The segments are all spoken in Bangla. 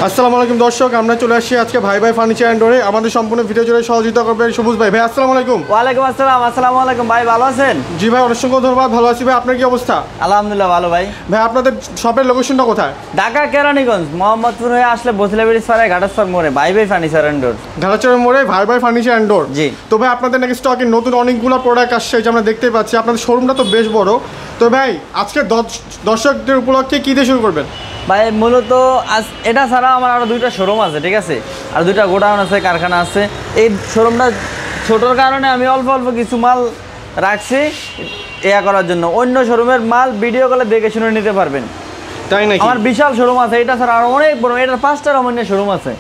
আসসালামু আলাইকুম দর্শক, আমরা চলে আসছি আজকে ভাই ভাই ফার্নিচার এন্ড ডোরে। আমাদের সম্পূর্ণ ভিডিও জুড়ে সহযোগিতা করবেন সবুজ ভাই। ভাই আসসালামু আলাইকুম। ওয়ালাইকুম আসসালাম। আসসালামু আলাইকুম ভাই, ভালো আছেন? জি ভাই, অসংখ্য ধন্যবাদ। ভালো আছি ভাই, আপনার কি অবস্থা? আলহামদুলিল্লাহ ভালো ভাই। ভাই আপনাদের শপের লোকেশনটা কোথায়? ঢাকা কেরানীগঞ্জ মোহাম্মদপুর হয়ে আসলে বসিলা ব্রিজ পাড়ায় ঘাটাসর মোড়ে ভাই ভাই ফার্নিচার এন্ড ডোর। ঘাটাচরের মোড়ে ভাই ভাই ফার্নিচার এন্ড ডোর। জি। তো ভাই আপনাদের নাকি স্টকে নতুন অনেকগুলো প্রোডাক্ট আসছে, যে আমরা দেখতে পাচ্ছি। আপনাদের শোরুমটা তো বেশ বড়। তো ভাই আজকে দর্শকদের উপলক্ষে কী দিয়ে শুরু করবেন? ভাই মূলত আজ এটা ছাড়া আমার আরও দুইটা শোরুম আছে, ঠিক আছে, আর দুইটা গোডাউন আছে, কারখানা আছে। এই শোরুমটা ছোটোর কারণে আমি অল্প অল্প কিছু মাল রাখছি ইয়া করার জন্য। অন্য শোরুমের মাল ভিডিও কলে দেখে শুনে নিতে পারবেন। তাই নাকি? আমার বিশাল শোরুম আছে, এটা ছাড়া আরও অনেক বড়, এটার 5টা রমণীয় শোরুম আছে।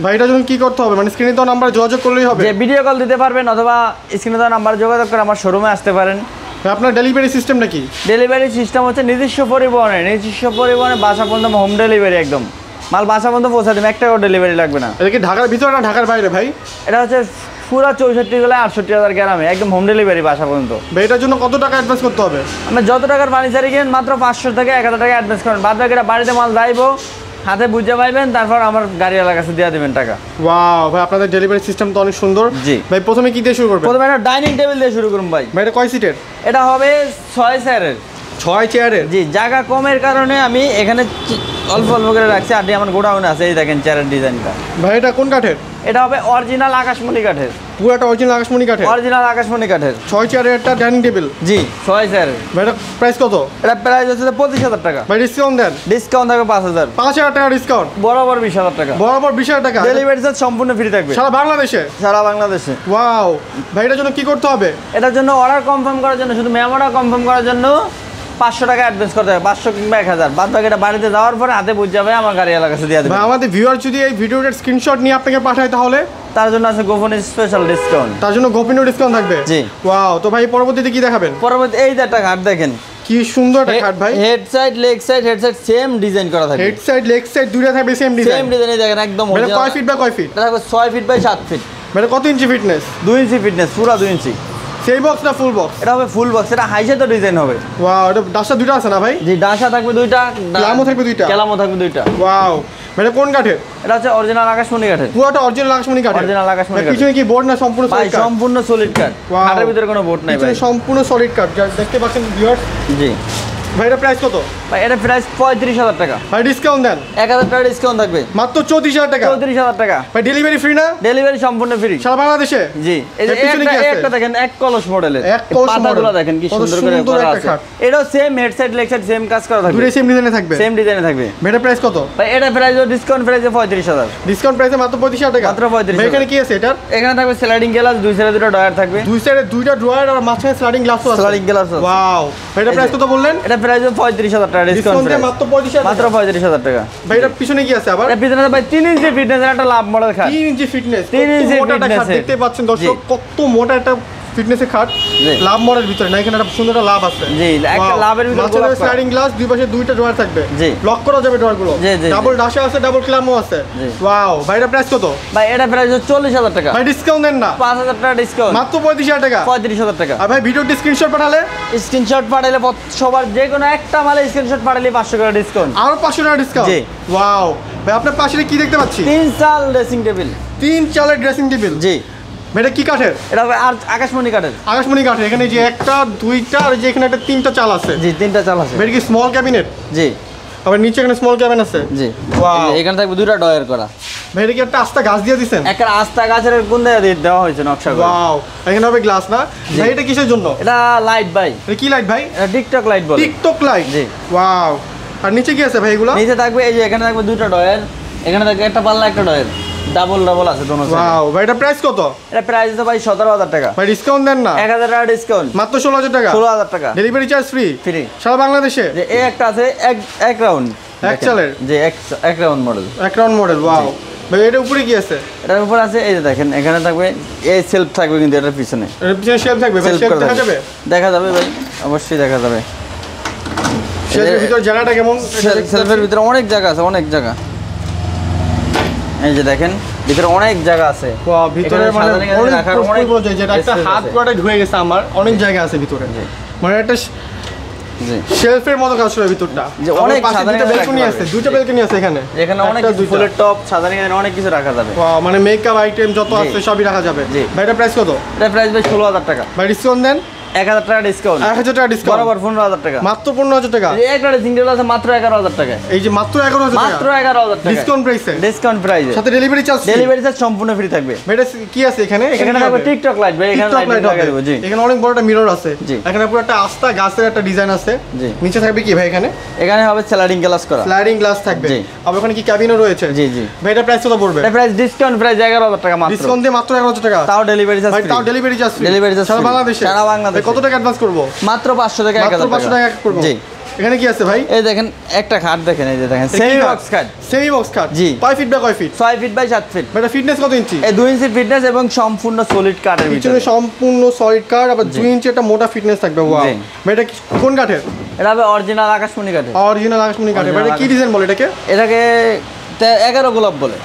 ভাই এটার জন্য কী করতে হবে? মানে স্ক্রিনে তো নাম্বার যোগাযোগ করলেই হবে? যে ভিডিও কল দিতে পারবেন অথবা স্ক্রিনে দেওয়া নাম্বার যোগাযোগ করে আমার শোরুমে আসতে পারেন। আপনার ডেলিভারি সিস্টেমটা কি? ডেলিভারি সিস্টেম হচ্ছে নিজস্ব পরিবহনে বাসা পর্যন্ত হোম ডেলিভারি, একদম মাল বাসা পর্যন্ত পৌঁছা দেবেন, এক টাকাও ডেলিভারি লাগবে না। এটা কি ঢাকার ভিতরে না ঢাকার বাইরে ভাই? এটা হচ্ছে পুরো 64 জেলায় 68,000 গ্রামে একদম হোম ডেলিভারি বাসা পর্যন্ত। ভাই এটার জন্য কত টাকা অ্যাডভান্স করতে হবে? আমরা যত টাকার ফার্নিচার কিনেন মাত্র 500 থেকে 1000 টাকা অ্যাডভান্স করেন, বাদ বাকিটা বাড়িতে মাল যাইবো, হাতে বুঝে পাইবেন, তারপর আমার গাড়িওয়ালার কাছে দিয়ে দেবেন টাকা। ওয়াও ভাই, আপনাদের ডেলিভারি সিস্টেম তো অনেক সুন্দর। জি ভাই প্রথমে কি দিয়ে শুরু করবেন? প্রথমে একটা ডাইনিং টেবিল দিয়ে শুরু করুন ভাই। ভাই এটা কয় সিটের? এটা হবে 6 চেয়ারের। 6 চেয়ারের? জি, জায়গা কমের কারণে আমি এখানে অল্প অল্প করে রাখছি, আর আমার গোডাউনে আছে। এই দেখেন চেয়ারের ডিজাইনটা। ভাই এটা কোন কাঠের? এটা হবে অরিজিনাল আকাশমণি কাঠের। পুরোটা অরিজিনাল আকাশমণি কাঠের? অরিজিনাল আকাশমণি কাঠের 6 চেয়ারের একটা ডাইনিং টেবিল? জি 6 চেয়ারের। ভাই এটা প্রাইস কত? এটা প্রাইস হচ্ছে 25,000 টাকা। ভাই ডিসকাউন্ট দেন। ডিসকাউন্ট থাকবে 5,000। 5,000 টাকা ডিসকাউন্ট? বরাবর 20,000 টাকা। বরাবর 20,000 টাকা? ডেলিভারি চার্জ সম্পূর্ণ ফ্রি থাকবে সারা বাংলাদেশে? সারা বাংলাদেশে। ওয়াও ভাই, এটার জন্য কি করতে হবে? এটার জন্য অর্ডার কনফার্ম করার জন্য, শুধু মেমোটা কনফার্ম করার জন্য 500 টাকা অ্যাডভান্স করতে হবে, 500 কিংবা 1000। বাদ বাকিটা বাড়িতে যাওয়ার পরে হাতে বুঝ যাবে, আমার গাড়িওয়ালার কাছে দিয়ে দেবে। ভাই আমাদের ভিউয়ার যদি এই ভিডিওটার স্ক্রিনশট নিয়ে আপনাকে পাঠায়, তাহলে তার জন্য আছে গোপনীয় স্পেশাল ডিসকাউন্ট। তার জন্য গোপনীয় ডিসকাউন্ট থাকবে? জি। ওয়াও, তো ভাই পরবর্তীতে কি দেখাবেন? পরবর্তী এই যে একটা খাট দেখেন, কি সুন্দর একটা খাট ভাই। Head side leg side head side same design করা থাকবে। হেড সাইড লেগ সাইড দুইটা থাকবে সেম ডিজাইন? সেম ডিজাইনে দেখেন একদম। মানে কয় ফিট বাই কয় ফিট? এটা থাকবে 6 ফিট বাই 7 ফিট। মানে কত ইঞ্চি ফিটনেস? 2 ইঞ্চি ফিটনেস, পুরো 2 ইঞ্চি। সেই বক্স না ফুল বক্স? এটা হবে ফুল বক্স, এটা হাইসে তো ডিজাইন হবে। ওয়াও, এটা ডাসা দুইটা আছে না ভাই? জি, ডাসা থাকবে 2টা, কেলামও থাকবে 2টা? কেলামও থাকবে 2টা। ওয়াও, মানে কোন কাঠের? এটা হচ্ছে অরিজিনাল আকাশমণি কাঠের। পুরোটা অরিজিনাল আকাশমণি কাঠের? অরিজিনাল আকাশমণি কাঠ। পিছনে কি বোর্ড না সম্পূর্ণ ভাই সলিড কাঠ? সম্পূর্ণ সলিড কাঠ, কাঠের ভিতরে কোনো বোর্ড নাই ভাই। পিছনে সম্পূর্ণ সলিড কাঠ, যা দেখতে পাচ্ছেন ভিউয়ার। জি ভাই এটা প্রাইস কত? ভাই এটা প্রাইস 35,000 টাকা। ভাই ডিসকাউন্ট দেন। 1000 টাকা ডিসকাউন্ট থাকবে, মাত্র 34,000 টাকা? 34,000 টাকা। ভাই ডেলিভারি ফ্রি না? ডেলিভারি সম্পূর্ণ ফ্রি সারা বাংলাদেশে? জি। এই যে পিছনে কি আছে? একটা দেখেন, এক কলস মডেলের, এক কলস পাতাগুলো মডেল। দেখেন কি কত সুন্দর করে সুন্দর করা একটা আছে। খাট। এটাও same head side leg side same কাজ করা থাকবে, দুটোই সেম ডিজাইনে থাকবে? সেম ডিজাইনে থাকবে। ভাই এটা প্রাইস কত? ভাই এটা প্রাইস ডিসকাউন্ট প্রাইসে 35,000। ডিসকাউন্ট প্রাইসে মাত্র 35,000 টাকা? মাত্র 35,000। ভাই এখানে কি আছে এটার? এখানে থাকবে স্লাইডিং গ্লাস, দুই সাইডে দুটো ডয়ার থাকবে। দুই সাইডে দুইটা ড্রয়ার আর মাঝখানে স্লাইডিং গ্লাসও আছে? স্লাইডিং গ্লাস আছে। ওয়াও, ভাই এটা প্রাইস কত বললেন? এটা প্রাইস 35,000 টাকা ডিসকাউন্ট প্রাইস। মাত্র 35,000? মাত্র 35,000 টাকা। ভাই এটা পিছনে কি আছে আবার? এর পিছনে ভাই 3 ইঞ্চি ফিটনেসের একটা লাভ মডেল খাট। 3 ইঞ্চি ফিটনেস? 3 ইঞ্চি মোটা একটা খাট ফিটনেসের। দেখতে পাচ্ছেন দর্শক, কত মোটা একটা ফিটনেসের খাট। জি। লাভ মডেল ভিতরে না, এখানে একটা সুন্দর একটা লাভ আছে। জি, একটা লাভের ভিতরে গোলাপ করা। স্লাইডিং গ্লাস, দুই পাশে দুইটা ড্রয়ার থাকবে। জি। লক করা যাবে ড্রয়ারগুলো? জি, জি, ডাবল ডাসা আছে, ডাবল ক্লামও আছে। জি। ওয়াও, ভাই এটা প্রাইস কত? ভাই এটা প্রাইস 40,000 টাকা। ভাই ডিসকাউন্ট দেন না? 5,000 টাকা ডিসকাউন্ট। মাত্র 35,000 টাকা? 35,000 টাকা। আর ভাই ভিডিওর স্ক্রিনশট পাঠালে? স্ক্রিনশট পাঠালে সবার যে কোনো একটা মালে স্ক্রিনশট পাঠালে 500 টাকা ডিসকাউন্ট। আরো 500 টাকা ডিসকাউন্ট? জি। ওয়াও ভাই, আপনার পাশে কি দেখতে পাচ্ছি? 3 চাল ড্রেসিং টেবিল। 3 চালের ড্রেসিং টেবিল? জি। ভাই এটা কি কাঠের? এটা আর আকাশমণি কাঠের। আকাশমণি কাঠের। এখানে যে একটা দুইটা আর যে এখানে একটা 3টা চাল আছে। জি, 3টা চাল আছে। ভাই এটা কি স্মল ক্যাবিনেট? জি। আবার নিচে এখানে স্মল ক্যাবিন আছে? জি। ওয়াও, এখানে থাকবে 2টা ডয়ার করা। ভাই এটা কি একটা আস্তা গাছ দিয়ে দিছেন? একটা আস্তা গাছের গুন্দা দিয়ে দেওয়া হয়েছে নকশা করে। ওয়াও, এখানে হবে গ্লাস না? ভাই এটা কিসের জন্য? এটা লাইট ভাই, এটা কি লাইট ভাই? এটা টিকটক লাইট বলে। TikTok light? জি। ওয়াও, আর নিচে কি আছে ভাই এগুলো? নিচে থাকবে এই যে এখানে থাকবে 2টা ডয়ার, এখানে থাকবে একটা পাল্লা একটা ডয়ার, ডাবল ডাবল আছে দোনো সাইডে। ওয়াও, ভাই এটা প্রাইস কত? এটা প্রাইস তো ভাই 17,000 টাকা। ভাই ডিসকাউন্ট দেন না? 1,000 টাকা ডিসকাউন্ট। মাত্র 16,000 টাকা? 16,000 টাকা। Delivery charge free? ফ্রি সারা বাংলাদেশে? যে এই একটা আছে এক রাউন্ড, এক চালের? যে এক রাউন্ড মডেল, এক রাউন্ড মডেল। ওয়াও ভাই, এটার উপরে কি আছে? এটার উপর আছে এই যে দেখেন, এখানে থাকবে এই সেলফ থাকবে, কিন্তু এটার পিছনে এর পিছনে শেলফ থাকবে? ভাই শেলফ দেখা যাবে? দেখা যাবে ভাই, অবশ্যই দেখা যাবে। শেলফের ভিতর জায়গাটা কেমন? সেলফের ভিতরে অনেক জায়গা আছে, অনেক জায়গা। এই যে দেখেন ভিতরে অনেক জায়গা আছে। ওয়াও, ভিতরে মানে অনেক রাখার অনেক যেটা একটা হাত পুরোটা ঢুকে গেছে আমার, অনেক জায়গা আছে ভিতরে। মানে একটা জি শেলফের মতো কাজ করা ভিতরটা যে অনেক পাশে দুটো ব্যালকনি আছে, দুটো ব্যালকনি আছে এখানে, এখানে অনেক ফুলের টপ সাজানো, এখানে অনেক কিছু রাখা যাবে। ওয়াও, মানে মেকআপ আইটেম যত আছে সবই রাখা যাবে। ভাই এটা প্রাইস কত? এটা প্রাইস ভাই 16000 টাকা। ভাই ডিসকাউন্ট দেন। 1000 টাকা ডিসকাউন্ট। 1000 টাকা ডিসকাউন্ট, বরাবর 15000 টাকা, মাত্র 15000 টাকা। এই একটা সিঙ্গেল আছে মাত্র 11000 টাকা। এই যে মাত্র 11000 টাকা, মাত্র 11000 টাকা ডিসকাউন্ট প্রাইসে, ডিসকাউন্ট প্রাইসে, সাথে ডেলিভারি চার্জ, ডেলিভারি চার্জ সম্পূর্ণ ফ্রি থাকবে। ভাই এটা কি আছে এখানে? এখানে থাকবে টিকটক লাইট, ভাই এখানে লাইট লাগাই দেব। জি এখানে অনেক বড় একটা মিরর আছে, জি এখানে পুরো একটা আস্থা গাছের একটা ডিজাইন আছে। জি নিচে থাকবে কি ভাই এখানে? এখানে হবে স্লাইডিং গ্লাস করা, স্লাইডিং গ্লাস থাকবে। জি। আর ওখানে কি ক্যাবিনও রয়েছে? জি জি। ভাই এটা প্রাইস কত পড়বে? এটা প্রাইস ডিসকাউন্ট প্রাইস 11000 টাকা মাত্র। ডিসকাউন্ট দিয়ে মাত্র 11000 টাকা, তাও ডেলিভারি চার্জ ভাই ফ্রি। তাও delivery charge free, delivery charge সারা বাংলাদেশে। সারা বাংলাদেশে। ভাই কত টাকা অ্যাডভান্স করব? মাত্র 500 টাকা, মাত্র 1000 500 টাকা করব। জি। এখানে কি আছে ভাই? এই দেখেন একটা খাট দেখেন, এই যে দেখেন সেমি বক্স খাট, সেমি বক্স খাট। জি। কয় ফিট বাই কয় ফিট? 6 feet by 7 feet. ভাই এটা ফিটনেস কত ইঞ্চি? এই 2 ইঞ্চি ফিটনেস এবং সম্পূর্ণ সলিড কাঠের পিছনে ভিতরে। সম্পূর্ণ সলিড কাঠ, আবার 2 ইঞ্চি একটা মোটা ফিটনেস থাকবে। ওয়াও, জি। ভাই এটা কোন কাঠের? এটা হবে অরিজিনাল আকাশমণি কাঠের। অরিজিনাল আকাশমণি কাঠের। ভাই এটা কি ডিজাইন বলে এটাকে? এটাকে 11 গোলাপ বলে।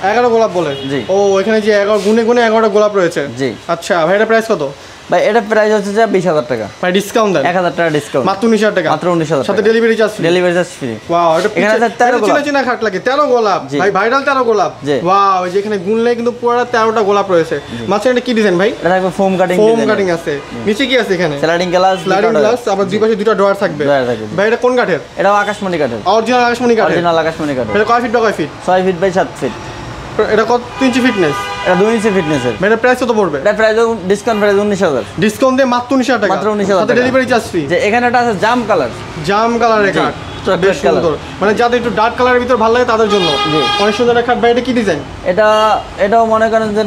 11 গোলাপ বলে। জি। ও এখানে যে 11 গুনে গুনে 11টা গোলাপ রয়েছে। জি। আচ্ছা ভাই এটা প্রাইস কত? ভাই এটা প্রাইস হচ্ছে যে 20000 টাকা। ভাই ডিসকাউন্ট দেন। 1000 টাকা ডিসকাউন্ট। মাত্র 19000 টাকা। মাত্র 19000 সাথে টাকা। Delivery charge free. Delivery charge free. Wow, এটা এখানে আছে 13 গোলাপ। চিনা খাট লাগে 13 গোলাপ। জি। ভাই ভাইরাল 13 গোলাপ। জি। ওয়াও, এই যে এখানে গুনলে কিন্তু পুরো 13টা গোলাপ রয়েছে। মাঝখানে এটা কি ডিজাইন ভাই? এটা থাকবে foam cutting foam design. Cutting আছে। নিচে কি আছে এখানে? স্লাইডিং গ্লাস, স্লাইডিং গ্লাস, আবার দুই পাশে দুটো ডয়ার থাকবে। ডয়ার থাকবে। ভাই এটা কোন কাঠের? এটাও আকাশমণি কাঠের। অরিজিনাল আকাশমণি কাঠের। অরিজিনাল আকাশমণি কাঠের। এটা কয় ফিট বাই কয় ফিট? 6 feet by 7 feet. এটা কত ইঞ্চি ফিটনেস? এটা 2 ইঞ্চি ফিটনেসের। ভাই এটা প্রাইস কত পড়বে? এটা প্রাইস ডিসকাউন্ট প্রাইস 19000। ডিসকাউন্ট দিয়ে মাত্র 19000 টাকা। মাত্র 19000 সাথে টাকা। Delivery charge free. যে এখানে একটা আছে জাম কালার, জাম কালারের জি, কাঠ, chocolate বেশ color। সুন্দর। মানে যাদের একটু ডার্ক কালারের ভিতর ভালো লাগে তাদের জন্য জি। অনেক সুন্দর একটা খাট। ভাই এটা কি ডিজাইন? এটাও মনে করেন যে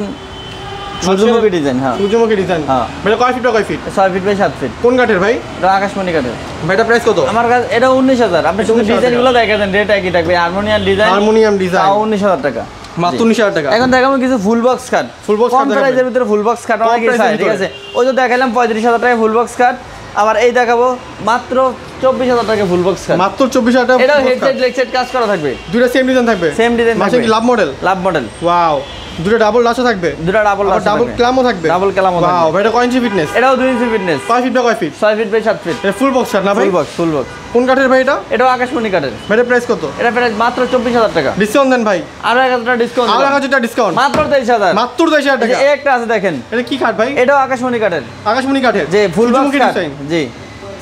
সূর্যমুখী ডিজাইন। হ্যাঁ, সূর্যমুখী ডিজাইন। হ্যাঁ। ভাই এটা কয় ফিট বাই কয় ফিট? 6 feet by 7 feet. কোন কাঠের ভাই? এটা আকাশমণি কাঠের। ভাই এটা প্রাইস কত? আমার কাছে এটা 19000। আপনি শুধু 19,000 ডিজাইনগুলো দেখে দেন, রেট একই থাকবে। হারমোনিয়াম ডিজাইন, হারমোনিয়াম ডিজাইন, তাও 19000 টাকা। মাত্র জি। 19000 টাকা। এখন দেখাবো কিছু full box cut. Full box কম কাট দেখাবেন? প্রাইসের ভিতরে ফুল বক্স কাট কম অনেকে প্রাইসের চায়, ঠিক ভিতরে। আছে। ওই যে দেখালাম 35000 টাকা ফুল বক্স কাট। আবার এই দেখাবো মাত্র 24000 টাকা ফুল বক্স কাট। মাত্র 24000 টাকা। এটাও হেডসেট লেগসেট কাজ করা থাকবে। দুটো সেম ডিজাইন থাকবে। সেম ডিজাইন মাঝে থাকবে। কি লাভ মডেল? লাভ মডেল। ওয়াও, দুটো ডাবল লাচা থাকবে। দুটো ডাবল আবার ডাবল ক্লামও থাকবে। ডাবল ক্লামও ওয়াও, থাকবে। ভাই এটা কয় ইঞ্চি ফিটনেস? এটাও 2 ইঞ্চি ফিটনেস। কয় ফিট বাই কয় ফিট? 6 feet by 7 feet. এটা ফুল বক্স কাঠ না ভাই? Full box, full box. কোন কাঠের ভাই এটা? এটাও আকাশমণি কাঠের। ভাই এটা প্রাইস কত? এটা প্রাইস মাত্র 24000 টাকা। ডিসকাউন্ট দেন ভাই। আরো 1000 টাকা ডিসকাউন্ট। আর 1000 টাকা ডিসকাউন্ট। মাত্র 23000। মাত্র 23000 টাকা। এই একটা আছে দেখেন, এটা কি কাঠ ভাই? এটাও আকাশমণি কাঠের। আকাশমণি কাঠের। যে ফুল বক্স সূর্যমুখী কাঠ। ডিজাইন। জি,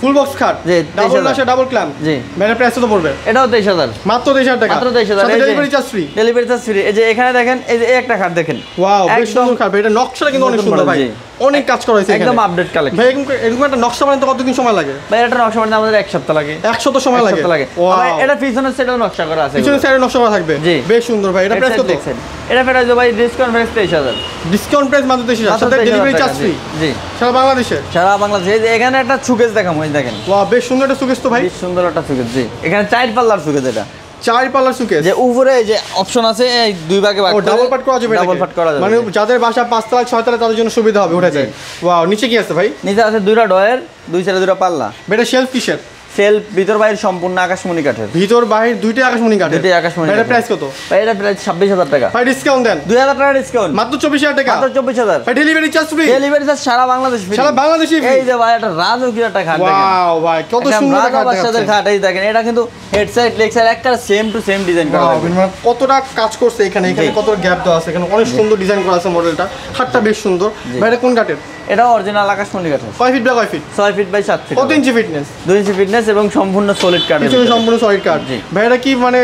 ফুল বক্স খাট। জি, ডাবল 23000 লাচা ডাবল ক্লাম। জি। ভাই এটা প্রাইস কত পড়বে? এটাও 23000। মাত্র 23000 টাকা। মাত্র 23000। সাথে delivery charge free. Delivery charge free. এই যে এখানে দেখেন, এই যে এই একটা খাট দেখেন। ওয়াও, বেশ একদম সুন্দর খাট ভাই। এটা নকশাটা কিন্তু অনেক নতুন সুন্দর model, ভাই। জি। অনেক কাজ করা হয়েছে একদম এখানে। Update collection. ভাই এরকম একটা নকশা বানাতে কতদিন সময় লাগে? ভাই এটা নকশা বানাতে আমাদের 1 সপ্তাহ লাগে। 1 সপ্তাহ সময় 1 লাগে। সপ্তাহ লাগে। ওয়াও, আবার এটা পিছনের সাইডেও নকশা করা আছে। পিছনে সাইডে নকশা করা থাকবে। জি। বেশ সুন্দর ভাই। এটা প্রাইস কত? দেখছেন, এটা প্রাইস ভাই ডিসকাউন্ট প্রাইস 23000। ডিসকাউন্ট প্রাইস মাত্র 23000। সাথে ডেলিভারি চার্জ ফ্রি। জি, সারা বাংলাদেশে। সারা বাংলাদেশে। এই যে এখানে একটা সুকেস দেখাবো, এই দেখেন। ওয়াও, বেশ সুন্দর একটা সুকেস তো ভাই। বেশ সুন্দর একটা সুকেস। জি, এখানে 4 পাল্লার সুকেস। এটা 4 পাল্লার সুকেস। যে উপরে এই যে অপশন আছে, এই দুই ভাগে ভাগ ও ডাবল পার্ট করা যাবে। ডাবল পার্ট করা যাবে। মানে যাদের বাসা 5 তলা 6 তলা তাদের জন্য সুবিধা হবে, উঠে যায়। ওয়াও, নিচে কি আছে ভাই? নিচে আছে দুইটা ডয়ের, দুই সাইডে দুইটা পাল্লা। এটা শেলফ কিসের? সেলফ ভিতর বাইরে সম্পূর্ণ আকাশমণি কাঠের। ভিতর বাহির দুইটাই আকাশমণি কাঠের। দুইটাই আকাশমণি এটা কাঠের। প্রাইস কত? ভাই এটা প্রাইস 26000 টাকা। ভাই ডিসকাউন্ট দেন। 2000 টাকা ডিসকাউন্ট। মাত্র 24000 টাকা। মাত্র 24000। ভাই delivery charge free. Delivery charge সারা বাংলাদেশ ফ্রি। সারা বাংলাদেশে free। এই যে ভাই এটা রাজকীয় একটা খাট দেখেন। ওয়াও ভাই, কত সুন্দর একটা খাট বাচ্চাদের দেখাচ্ছে। খাট। এই দেখেন, এটা কিন্তু হেড সাইড লেগ সাইড একটা সেম টু সেম ডিজাইন করা ওয়াও, থাকবে। মানে কতটা কাজ করছে এখানে জি। কত গ্যাপ দেওয়া আছে, এখানে অনেক সুন্দর ডিজাইন করা আছে মডেলটা। খাটটা বেশ সুন্দর। ভাই এটা কোন কাঠের? এটা অরিজিনাল আকাশমণি কাঠের। কয় ফিট বাই কয় ফিট? 6 feet by 7 feet. কত ইঞ্চি ফিটনেস? 2 ইঞ্চি ফিটনেস এবং সম্পূর্ণ সলিড কাঠের। পিছনে সম্পূর্ণ সলিড কাঠ। জি। ভাই এটা কি মানে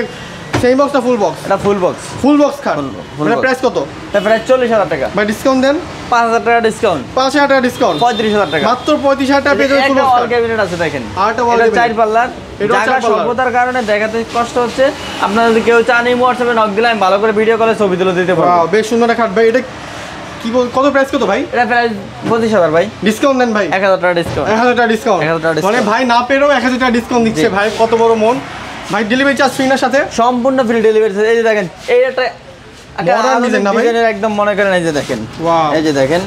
সেমি বক্স না ফুল বক্স? এটা ফুল বক্স। ফুল বক্স খাট। full এটা box। প্রাইস কত? এটা প্রাইস 40000 টাকা। ভাই ডিসকাউন্ট দেন। 5000 টাকা ডিসকাউন্ট। 5000 টাকা ডিসকাউন্ট। 35000 টাকা। মাত্র 35000 টাকা পেয়ে যাবেন ফুল একটা বক্স ওয়াল খাট। ক্যাবিনেট আছে দেখেন। আরেকটা wall এটা cabinet। 4 পাল্লার। এটাও জায়গা 4 পাল্লার। স্বল্পতার কারণে দেখাতে কষ্ট হচ্ছে। আপনারা যদি কেউ চান এই হোয়াটসঅ্যাপে নক দিলে আমি ভালো করে ভিডিও কলে ছবি তুলে দিতে পারবো। ওয়াও, বেশ সুন্দর একটা খাট ভাই। এটা কি কত প্রাইস কত ভাই? এটা প্রাইস 25000 ভাই। ডিসকাউন্ট দেন ভাই। 1000 টাকা ডিসকাউন্ট। 1000 টাকা ডিসকাউন্ট। 1000 টাকা মানে discount। ভাই না পেরেও 1000 টাকা ডিসকাউন্ট দিচ্ছে। জি। ভাই কত বড় মন। ভাই ডেলিভারি চার্জ ফ্রি না সাথে? সম্পূর্ণ ফ্রি ডেলিভারি। এই যে দেখেন, এই একটা Modern design না ভাই? ডিজাইনের একদম মনে করেন, এই যে দেখেন। ওয়াও, এই যে দেখেন,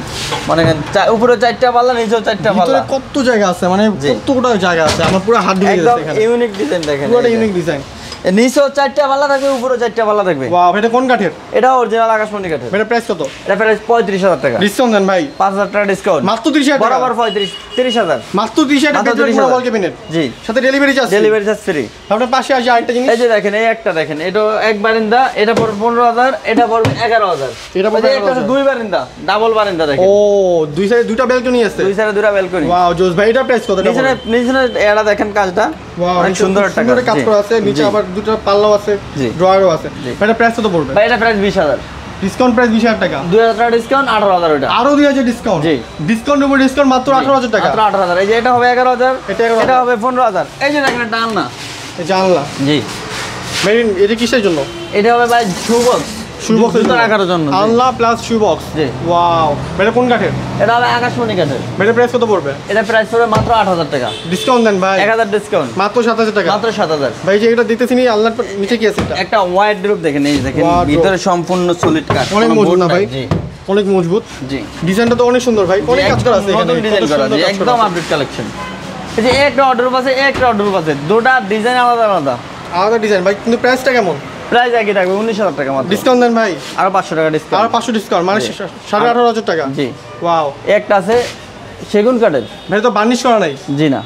মনে করেন উপরে 4টা পাল্লা, নিচেও 4টা ভিতরে পাল্লা। কত জায়গা আছে, মানে জি। কতটা জায়গা আছে। আমার পুরো হাত ঢুকে একদম গেছে এখানে। ইউনিক ডিজাইন দেখেন। পুরোটা ইউনিক ডিজাইন। নিচেও 4টা পাল্লা থাকবে, উপরেও 4টা পাল্লা থাকবে। ওয়াও, এটা কোন কাঠের? এটা অরিজিনাল আকাশমণি কাঠের। এটা প্রাইস কত? এটা প্রাইস 35,000 টাকা। ডিসকাউন্ট দেন ভাই। 5,000 টাকা ডিসকাউন্ট। মাত্র 30,000 টাকা। বরাবর 30,000। মাত্র 30,000 টাকা মাত্র পেয়ে 30,000 ওয়াল ক্যাবিনেট। জি। সাথে delivery charge. Delivery charge free. আপনার পাশে আসে আরেকটা জিনিস। এই যে দেখেন, এই একটা দেখেন, এটা এক বারিন্দা, এটা পড়বে 15,000, এটা পড়বে 11,000। এটা পড়বে 11,000। একটা দুই বারিন্দা, ডাবল বারিন্দা দেখেন। ও, দুই সাইডে দুইটা ব্যালকনি আছে। দুই সাইডে দুটো ব্যালকনি। ওয়াও জোস ভাই, এটা প্রাইস কত? নিচে এটা দেখেন কাজটা ওয়াও, অনেক সুন্দর একটা সুন্দর কাজ জি। করা আছে। নিচে জি। আবার দুটো পাল্লাও আছে, জি। ড্রয়ারও আছে। জি। ভাই এটা প্রাইস কত পড়বে? ভাই এটা প্রাইস 20,000। ডিসকাউন্ট প্রাইস 20,000 টাকা। 2,000 টাকা ডিসকাউন্ট, 18,000 ওটা। আরো 2,000 ডিসকাউন্ট। জি। ডিসকাউন্ট উপর ডিসকাউন্ট মাত্র 18,000 টাকা। মাত্র 18,000। এই যে এটা হবে 11,000, এটা 11,000। এটা হবে 15,000। এই যে দেখেন এটা আলনা। জানলা। জি। মেরিন, এটা কিসের জন্য? এটা হবে ভাই শু বক্স। শু বক্সের জুতো রাখার জন্য। জি। আলনা প্লাস শু বক্স। জি। ওয়াও, এটা কোন কাঠের? এটা হবে আকাশমণি কাঠের। এটা প্রাইস কত পড়বে? এটা প্রাইস পড়বে মাত্র 8,000 টাকা। ডিসকাউন্ট দেন ভাই। 1,000 ডিসকাউন্ট। মাত্র 7,000 টাকা। মাত্র 7,000। ভাই যে এটা দেখতেছি নি, আলনার নিচে কি আছে এটা? একটা ওয়াইড ড্রপ দেখেন, এই দেখেন Wardrobe। ভিতরে সম্পূর্ণ সলিড কাঠ। অনেক কোনো মজবুত board না নাই। ভাই? জি। অনেক মজবুত। জি। ডিজাইনটা তো অনেক সুন্দর ভাই, অনেক কাজ করা আছে এখানে। নতুন ডিজাইন কত করা সুন্দর আছে, কাজ করা একদম আছে। Update collection. এই যে একটা অর্ডার আছে, একটা অর্ডার আছে, দুটো ডিজাইন আলাদা আলাদা। আলাদা ডিজাইন ভাই, কিন্তু প্রাইসটা কেমন? প্রাইস একই থাকবে, 19,000 টাকা মাত্র। ডিসকাউন্ট দেন ভাই। আরো 500 টাকা আর ডিসকাউন্ট। 500 ডিসকাউন্ট, মানে জি। 18,500 টাকা। জি। ওয়াও, একটা আছে সেগুন কাঠের। ভাই তো বার্নিশ করা নাই। জি না,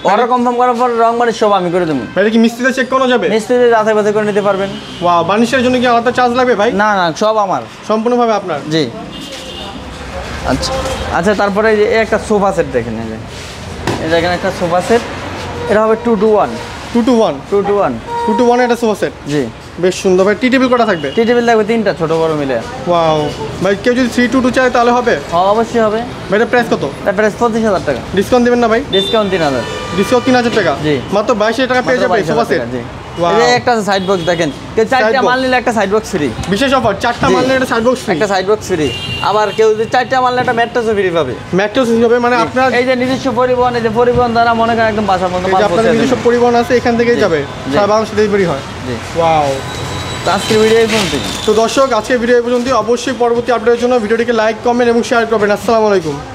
অর্ডার কনফার্ম করার পর রং বানিশ সব আমি করে দেবো। ভাই এটা কি মিস্ত্রিতে চেক করা যাবে? মিস্ত্রি যাচাই বাছাই করে নিতে পারবেন। ওয়াও, বার্নিশের জন্য কি আলাদা চার্জ লাগবে ভাই? না না, সব আমার। সম্পূর্ণভাবে আপনার। জি। আচ্ছা আচ্ছা, তারপরে এই যে একটা সোফা সেট দেখেন, এই যে এই দেখেন একটা সোফা সেট। এটা হবে 2 to 1। 2 to 1। 2 to 1। 2 to 1 এটা সোফা সেট। জি। বেশ সুন্দর ভাই। টি টেবিল কটা থাকবে? টি টেবিল থাকবে 3টা, ছোট বড় মিলে। ওয়াও ভাই, কেউ যদি 3 to 2 চায় তাহলে হবে? অবশ্যই হবে। ভাই এটা প্রাইস কত? তার প্রাইস 25,000 টাকা। ডিসকাউন্ট দিবেন না ভাই? ডিসকাউন্ট 3,000। ডিসকাউন্ট 3,000 টাকা। জি। মাত্র 22,000 টাকা পেয়ে যাবে সোফা সেট। জি। Wow. এই যে একটা সাইড বক্স দেখেন, কেউ 4টা Side box। মাল নিলে একটা সাইড বক্স ফ্রি। বিশেষ অফার, 4টা জি। মাল নিলে একটা সাইড বক্স ফ্রি। একটা সাইড বক্স ফ্রি। আবার কেউ যদি 4টা মাল নিলে একটা ম্যাট্রেসও ফ্রি পাবে। ম্যাট্রেস হিসেবে মানে আপনার এই যে নিজস্ব পরিবহন, এই যে পরিবহন দ্বারা মনে করেন একদম বাসার মতো এই মাল যে আপনাদের পৌঁছে নিজস্ব দেবে। পরিবহন আছে, এখান থেকেই জি। যাবে, জি। সারা বাংলাদেশে ডেলিভারি হয়। জি। ওয়াও। তো আজকের ভিডিও এই পর্যন্তই। তো দর্শক, আজকের ভিডিও এই পর্যন্ত। অবশ্যই পরবর্তী আপডেটের জন্য ভিডিওটিকে লাইক, কমেন্ট এবং শেয়ার করবেন। আসসালামু আলাইকুম।